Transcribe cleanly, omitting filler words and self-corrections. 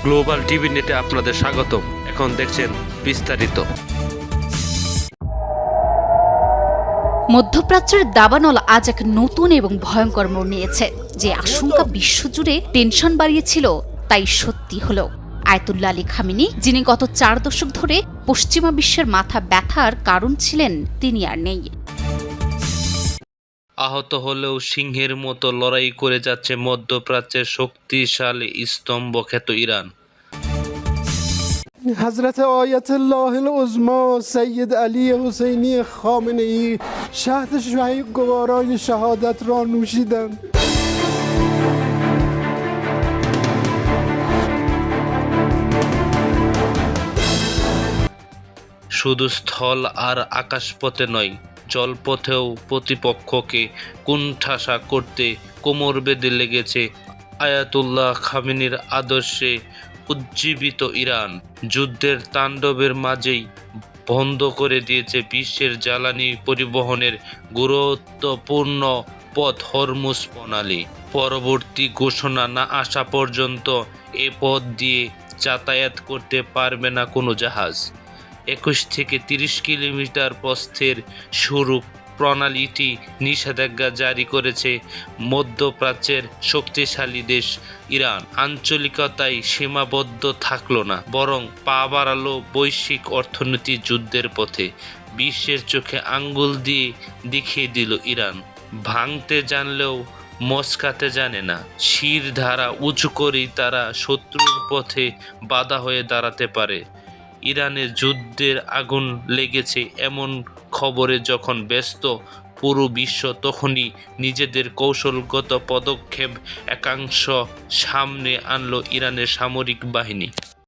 Global TV নেটে আপনাদের স্বাগত। এখন দেখছেন বিস্তারিত। মধ্যপ্রাচ্যের দাবানল আজ এক নতুন এবং ভয়ঙ্কর মোড় নিয়েছে। যে আশঙ্কা বিশ্বজুড়ে টেনশন বাড়িয়েছিল তাই সত্যি হলো। আয়াতুল্লাহ আলী খামেনি, যিনি গত 4 দশক ধরে পশ্চিমা বিশ্বের মাথা ব্যথার কারণ ছিলেন, তিনি আর নেই। আহত হলেও সিংহের মতো লড়াই করে যাচ্ছে মধ্যপ্রাচ্যের শক্তিশালী স্তম্ভ খ্যাত ইরান। حضرت آیت الله العظما سید علی حسینی خامنه ای شهد گوارای شهادت را نوشیدند. শুধু স্থল আর আকাশপথে নয়, জলপথেও প্রতিপক্ষকে কুণ্ঠাসা করতে কোমর বেঁধে লেগেছে আয়াতুল্লাহ খামেনির আদর্শে উজ্জীবিত ইরান। যুদ্ধের তাণ্ডবের মাঝেই বন্ধ করে দিয়েছে বিশ্বের জ্বালানি পরিবহনের গুরুত্বপূর্ণ পথ হরমুজ প্রণালী। পরবর্তী ঘোষণা না আসা পর্যন্ত এ পথ দিয়ে যাতায়াত করতে পারবে না কোনো জাহাজ। 21 থেকে 30 কিলোমিটার প্রস্থের সরু প্রণালীটি নিষেধাজ্ঞা জারি করেছে মধ্যপ্রাচ্যের শক্তিশালী দেশ ইরান। আঞ্চলিকতায় সীমাবদ্ধ থাকলো না, বরং পা বাড়ালো বৈশ্বিক অর্থনীতি যুদ্ধের পথে। বিশ্বের চোখে আঙ্গুল দিয়ে দেখিয়ে দিল ইরান ভাঙতে জানলেও মস্কাতে জানে না। শির ধারা উঁচু করেই তারা শত্রুর পথে বাধা হয়ে দাঁড়াতে পারে। ইরানের যুদ্ধের আগুন লেগেছে এমন খবরে যখন ব্যস্ত পুরো বিশ্ব, তখনই নিজেদের কৌশলগত পদক্ষেপ একাংশ সামনে আনলো ইরানের সামরিক বাহিনী।